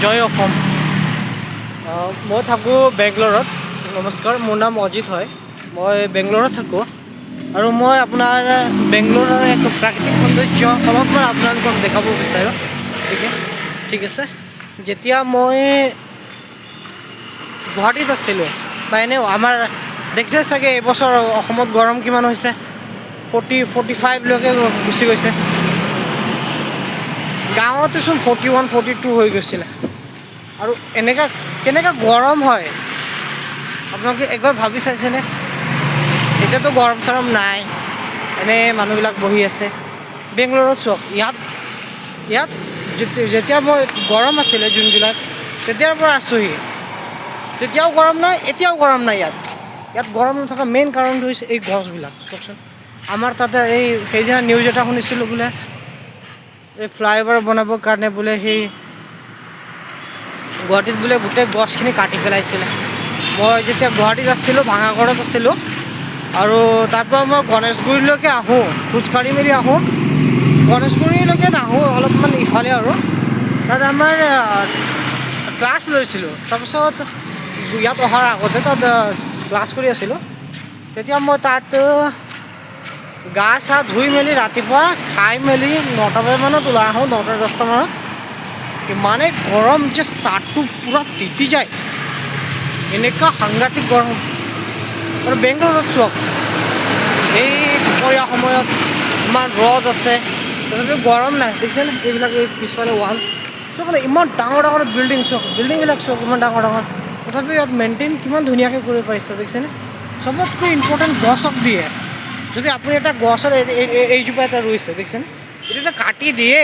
জয় অসম। মই থাকোঁ বেংগলোৰত। নমস্কাৰ, মোৰ নাম অজিত হয়। মই বেংগলোৰত থাকোঁ আৰু মই আপোনাৰ বেংগলোৰৰ এক প্ৰাকৃতিক সৌন্দৰ্য অলপমান আপোনালোকক দেখাব বিচাৰোঁ। ঠিক আছে। যেতিয়া মই গুৱাহাটীত আছিলোঁ বা এনেও আমাৰ দেখিছে চাগে এইবছৰ অসমত গৰম কিমান হৈছে, 45লৈকে গুচি গৈছে। গাঁৱতেচোন 41, 42 হৈ গৈছিলে। আৰু কেনেকৈ গৰম হয় আপোনালোকে একবাৰ ভাবি চাইছেনে? এতিয়াতো গৰম চৰম নাই, এনেই মানুহবিলাক বহি আছে। বেংগলোৰত চাওক, ইয়াত যেতিয়া মই গৰম আছিলে জুন জুলাইত, তেতিয়াৰ পৰা আছোঁহি, তেতিয়াও গৰম নাই, এতিয়াও গৰম নাই। ইয়াত গৰম নথকা মেইন কাৰণটো হৈছে এই গছবিলাক। চাওকচোন, আমাৰ তাতে সেইদিনা নিউজ এটা শুনিছিলোঁ, বোলে এই ফ্লাইঅভাৰ বনাবৰ কাৰণে বোলে সেই গুৱাহাটীত বোলে গোটেই গছখিনি কাটি পেলাইছিলে। মই যেতিয়া গুৱাহাটীত আছিলোঁ, ভাঙাঘৰত আছিলোঁ, আৰু তাৰপৰা মই গণেশগুৰিলৈকে আহোঁ, খোজকাঢ়ি মেলি আহোঁ। গণেশগুৰিলৈকে নাহোঁ, অলপমান ইফালে আৰু তাত আমাৰ ক্লাছ লৈছিলোঁ। তাৰপিছত ইয়াত অহাৰ আগতে তাত ক্লাছ কৰি আছিলোঁ। তেতিয়া মই তাত গা চা ধুই মেলি ৰাতিপুৱা খাই মেলি 9টা বজামানত ওলাই আহোঁ, 9টা 10টা মানত। ইমানেই গৰম যে চাৰ্টটো পূৰা তিতি যায়, এনেকুৱা সাংঘাতিক গৰম। আৰু বেংগলোৰত চাওক, এই দুপৰীয়া সময়ত ইমান ৰ'দ আছে, তথাপিও গৰম নাই। দেখিছেনে এইবিলাক, এই পিছফালে ৱাল চাওক, ইমান ডাঙৰ ডাঙৰ বিল্ডিং চাওক, বিল্ডিংবিলাক চাওক ইমান ডাঙৰ ডাঙৰ, তথাপিও ইয়াত মেইনটেইন কিমান ধুনীয়াকৈ কৰিব পাৰিছে। দেখিছেনে? চবতকৈ ইম্পৰ্টেণ্ট গছক দিয়ে। যদি আপুনি এটা গছৰ এইজোপা এটা ৰুইছে, দেখিছেনে, এইটো এটা কাটি দিয়ে,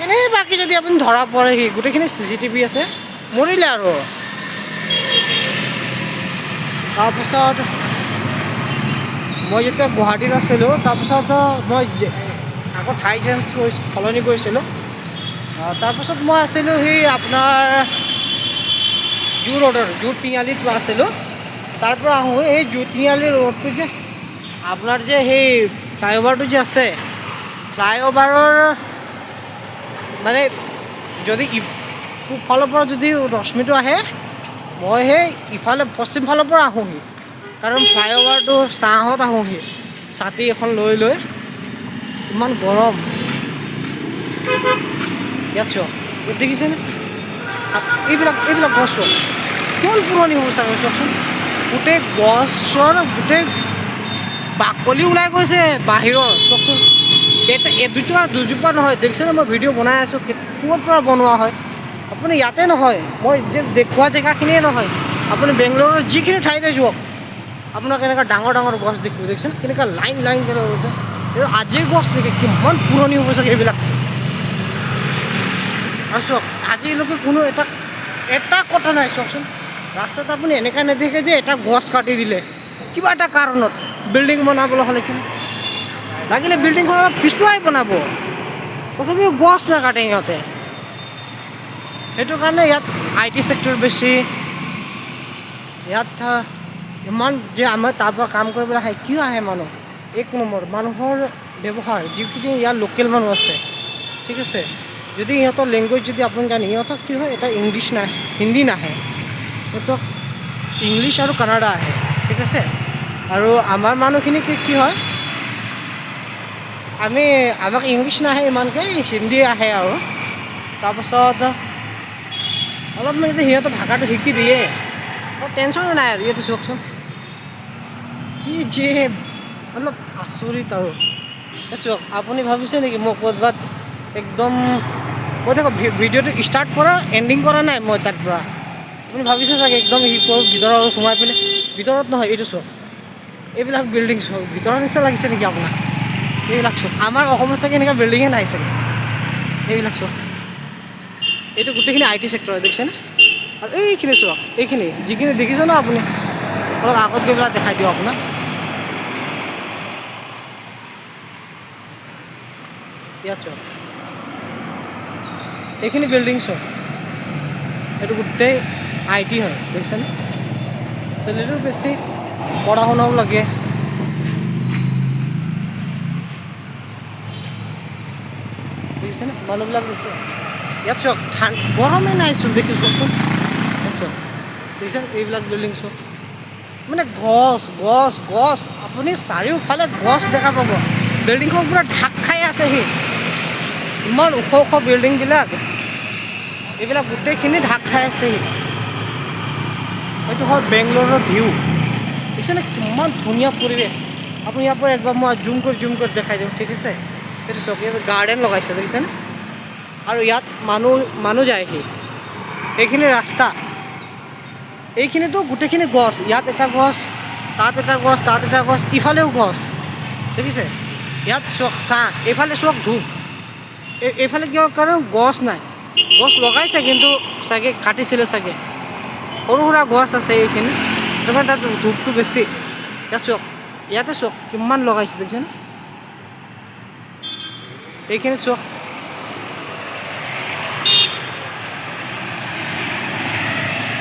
এনেই বাকী যদি আপুনি ধৰা পৰেহি, গোটেইখিনি CCTV আছে, মৰিলে আৰু। তাৰপিছত মই যেতিয়া গুৱাহাটীত আছিলোঁ, তাৰপিছত মই আকৌ ঠাই সলনি কৰিছিলোঁ। তাৰপিছত মই আছিলোঁ সেই আপোনাৰ জু তিনিআলিত আছিলোঁ। তাৰপৰা আহোঁ, এই জু তিনিআলি ৰোডটো যে আপোনাৰ যে সেই ফ্লাইঅভাৰটো যে আছে, ফ্লাইঅভাৰৰ মানে যদি পূবফালৰ পৰা যদি ৰশ্মিটো আহে, মই সেই ইফালে পশ্চিম ফালৰ পৰা আহোঁহি, কাৰণ ফ্লাইঅভাৰটো ছাঁহত আহোঁহি ছাতি এখন লৈ লৈ। ইমান গৰম ইয়াত চাওক, দেখিছেনে? এইবিলাক গছ চাওক, কিমান পুৰণি হ'ব চাগে চাওকচোন। গোটেই গছৰ গোটেই বাকলি ওলাই গৈছে বাহিৰৰ, চাওকচোন। দুজোপা নহয়, দেখিছেনে? মই ভিডিঅ' বনাই আছোঁ, ক'ৰ পৰা বনোৱা হয়। আপুনি ইয়াতে নহয়, মই যে দেখুওৱা জেগাখিনিয়ে নহয়, আপুনি বেংগলোৰৰ যিখিনি ঠাইতে যাওক, আপোনাক এনেকুৱা ডাঙৰ ডাঙৰ গছ দেখিব। দেখিছেনে কেনেকুৱা লাইন লাইন হৈছে? এই আজিৰ গছ নেকি, কিমান পুৰণি হ'ব চাগে এইবিলাক। আৰু চাওক, আজিলৈকে কোনো এটা কথা নাই। চাওকচোন, ৰাস্তাত আপুনি এনেকুৱা নেদেখে যে এটা গছ কাটি দিলে কিবা এটা কাৰণত। বিল্ডিং বনাবলৈ হ'লে লাগিলে বিল্ডিংখন অলপ পিছুৱাই বনাব, তথাপিও গছ নাকাটে সিহঁতে। সেইটো কাৰণে ইয়াত IT চেক্টৰ বেছি। ইয়াত ইমান যে আমাৰ তাৰপৰা কাম কৰিবলৈ আহে, কিয় আহে মানুহ? 1 নম্বৰ মানুহৰ ব্যৱহাৰ, যিখিনি ইয়াৰ লোকেল মানুহ আছে, ঠিক আছে, যদি সিহঁতৰ লেংগুৱেজ যদি আপুনি জানে, সিহঁতক কি হয়, এটা ইংলিছ নাহে, হিন্দী নাহে, সিহঁতক ইংলিছ আৰু কানাডা আহে, ঠিক আছে। আৰু আমাৰ মানুহখিনি কি হয়, আমাক ইংলিছ নাহে ইমানকৈ, হিন্দী আহে। আৰু তাৰপাছত অলপমান যদি সিহঁতৰ ভাষাটো শিকি দিয়ে, টেনশ্যনে নাই আৰু। ইয়াতে চাওকচোন, কি যে অলপ আচৰিত। আৰু চাওক, আপুনি ভাবিছে নেকি মই ক'ৰবাত একদম, মই দেখোন ভিডিঅ'টো ষ্টাৰ্ট কৰা এণ্ডিং কৰা নাই মই তাৰ পৰা। আপুনি ভাবিছে চাগে একদম ভিতৰত সোমাই পেলাই, ভিতৰত নহয়, এইটো চাওক, এইবিলাক বিল্ডিং চাওক, ভিতৰৰ নিচিনা লাগিছে নেকি আপোনাক? এইবিলাক চাওক, আমাৰ অসমত চাগে এনেকুৱা বিল্ডিঙে নাই চাগে। এইবিলাক চাওক, এইটো গোটেইখিনি IT চেক্টৰ, দেখিছেনে? আৰু এইখিনি চাওক, এইখিনি যিখিনি দেখিছে ন আপুনি, অলপ আগত গৈ পেলাই দেখাই দিওঁ আপোনাক। ইয়াত চাওক, এইখিনি বিল্ডিং চাওক, এইটো গোটেই IT হয়, দেখিছেনে? চেলেৰিও বেছি, পঢ়া শুনাও লাগে। দেখিছেনে মানুহবিলাক? দেখিছে ইয়াত চাওক গৰমেই নাইচোন দেখি চাওকচোন চাওক দেখিছেন এইবিলাক বিল্ডিং চাওক মানে গছ গছ গছ আপুনি চাৰিওফালে গছ দেখা পাব বিল্ডিংখন পূৰা ঢাক খাই আছেহি ইমান ওখ ওখ বিল্ডিংবিলাক এইবিলাক গোটেইখিনি ঢাক খাই আছেহি এইটো হ'ল বেংগলোৰৰ ভিউ দেখিছেনে কিমান ধুনীয়া পৰিৱেশ আপুনি ইয়াৰ পৰা একবাৰ মই জুম কৰি দেখাই দিওঁ ঠিক আছে সেইটো চাওক ইয়াত গাৰ্ডেন লগাইছে দেখিছেনে আৰু ইয়াত মানুহ যায়হি এইখিনি ৰাস্তা এইখিনিতো গোটেইখিনি গছ ইয়াত এটা গছ তাত এটা গছ তাত এটা গছ ইফালেও গছ দেখিছে ইয়াত চাওক চাহ এইফালে চাওক ধূপ এইফালে কিয় কাৰণ গছ নাই গছ লগাইছে কিন্তু চাগে কাটিছিলে চাগে সৰু সুৰা গছ আছে এইখিনি তাৰমানে তাত ধূপটো বেছি ইয়াত চাওক ইয়াতে চাওক কিমান লগাইছে দেখিছেনে এইখিনি চাওক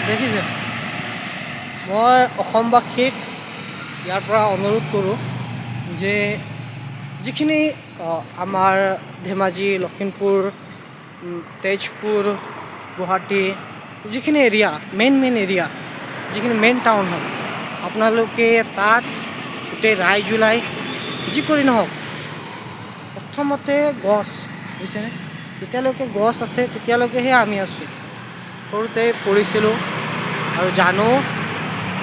দেখিছে মই অসমবাসীক ইয়াৰ পৰা অনুৰোধ কৰোঁ যে যিখিনি আমাৰ ধেমাজি লখিমপুৰ তেজপুৰ গুৱাহাটী যিখিনি এৰিয়া মেইন এৰিয়া যিখিনি মেইন টাউন হয় আপোনালোকে তাত গোটেই ৰাইজ ওলাই যি কৰি নহওক প্ৰথমতে গছ বুজিছেনে যেতিয়ালৈকে গছ আছে তেতিয়ালৈকেহে আমি আছোঁ সৰুতে পঢ়িছিলোঁ আৰু জানো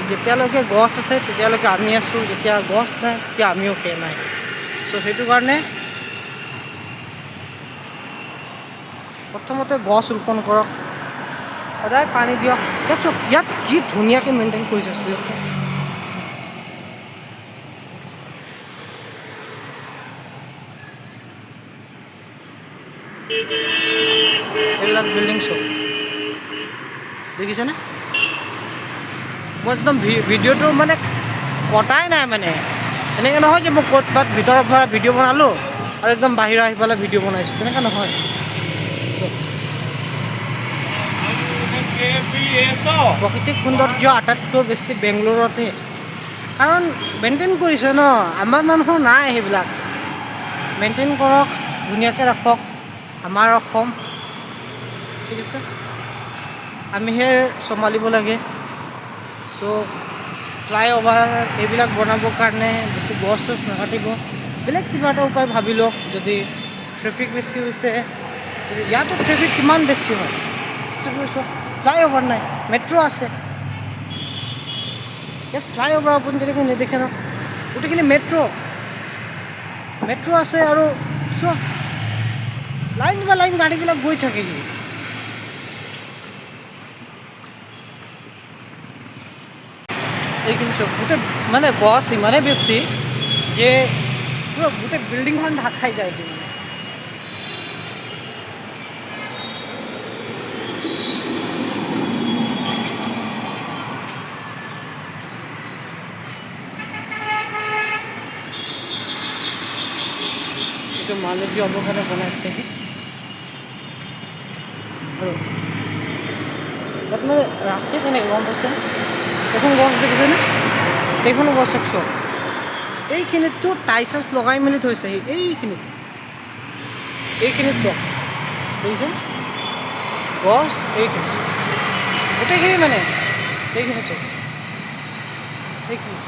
যেতিয়ালৈকে গছ আছে তেতিয়ালৈকে আমি আছোঁ যেতিয়া গছ নাই তেতিয়া আমিও সেই নাই চ' সেইটো কাৰণে প্ৰথমতে গছ ৰোপণ কৰক সদায় পানী দিয়ক ইয়াত চাওক ইয়াত কি ধুনীয়াকৈ মেইনটেইন কৰিছে এইবিলাক বিল্ডিং চাওক দেখিছেনে মই একদম ভিডিঅ'টো মানে কটাই নাই মানে এনেকৈ নহয় যে মই ক'ৰবাত ভিতৰৰ পৰা ভিডিঅ' বনালোঁ আৰু একদম বাহিৰ আহি পেলাই ভিডিঅ' বনাইছোঁ তেনেকৈ নহয় প্ৰাকৃতিক সৌন্দৰ্য আটাইতকৈ বেছি বেংগলোৰতে কাৰণ মেইনটেইন কৰিছে ন আমাৰ মানুহৰ নাই সেইবিলাক মেইনটেইন কৰক ধুনীয়াকৈ ৰাখক আমাৰ অসম ঠিক আছে আমিহে চম্ভালিব লাগে চ' ফ্লাইঅভাৰ এইবিলাক বনাবৰ কাৰণে বেছি গছ চছ নাকাটিব বেলেগ কিবা এটা উপায় ভাবি লওক যদি ট্ৰেফিক বেছি হৈছে ইয়াতো ট্ৰেফিক কিমান বেছি হয় ফ্লাইঅভাৰ নাই মেট্ৰ' আছে ইয়াত ফ্লাইঅভাৰ আপুনি তেনেকৈ নেদেখে ন গোটেইখিনি মেট্ৰ' আছে আৰু চোৱা লাইন বা লাইন গাড়ীবিলাক গৈ থাকেহি এইখিনি চব গোটেই মানে গছ ইমানেই বেছি যে পুরো গোটেই বিল্ডিংখন ঢাক খাই যায় মানে এইটো মানৱীয় অৱকাশে বনাইছে আৰু তাত মানে ৰাখে কেনেকৈ গম পাইছেনে এখন গছ দেখিছেনে এইখনো গছ চওক এইখিনিততো টাইচাছ লগাই মেলি থৈছে এইখিনিত চক দেখিছে গছ এইখিনি গোটেইখিনি মানে এইখিনি চক এইখিনি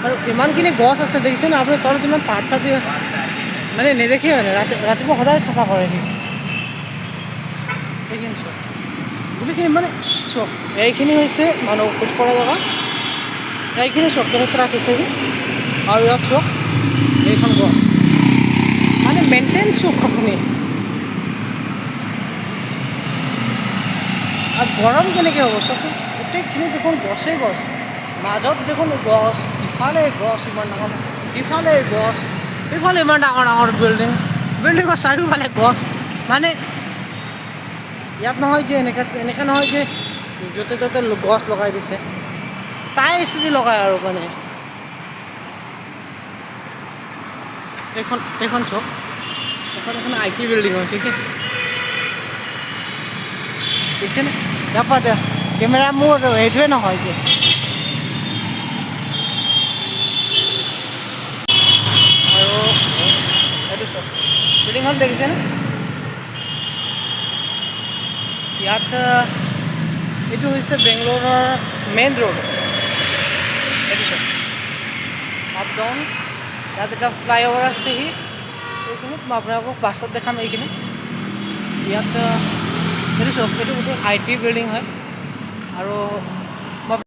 আৰু ইমানখিনি গছ আছে দেখিছেনে আপুনি তলত ইমান পাত চাত মানে নেদেখে মানে ৰাতিপুৱা সদায় চাফা কৰে এইখিনি চক গোটেইখিনি মানে চক এইখিনি হৈছে মানুহ খোজ কঢ়া জেগা এইখিনি চক কেনেকৈ ৰাখিছে আৰু ইয়াত চক এইখন গছ মানে মেইনটেইন চক আপুনি আৰু গৰম কেনেকৈ হ'ব চক গোটেইখিনি দেখোন গছেই গছ মাজত দেখোন গছ ইফালে গছ ইমান ডাঙৰ ইফালে গছ ইফালে ইমান ডাঙৰ ডাঙৰ বিল্ডিঙৰ চাৰিওফালে গছ মানে ইয়াত নহয় যে এনেকৈ নহয় যে য'তে ত'তে গছ লগাই দিছে চাই চিতি লগায় আৰু মানে এইখন চক এখন আই টি বিল্ডিং হয় ঠিক আছে দেখিছেনে যাবা দে কেমেৰা মোৰ এইটোৱে নহয় যে আৰু এইটো চক বিল্ডিংখন দেখিছেনে ইয়াত এইটো হৈছে বেংগলোৰৰ মেইন ৰোড। এইটো চাওক আপ ডাউন, ইয়াত এটা ফ্লাইঅভাৰ আছেহি এইখিনিত, মই আপোনালোকক বাছত দেখাম এইখিনি। ইয়াত এইটো চাওক, এইটো গোটেই IT বিল্ডিং হয় আৰু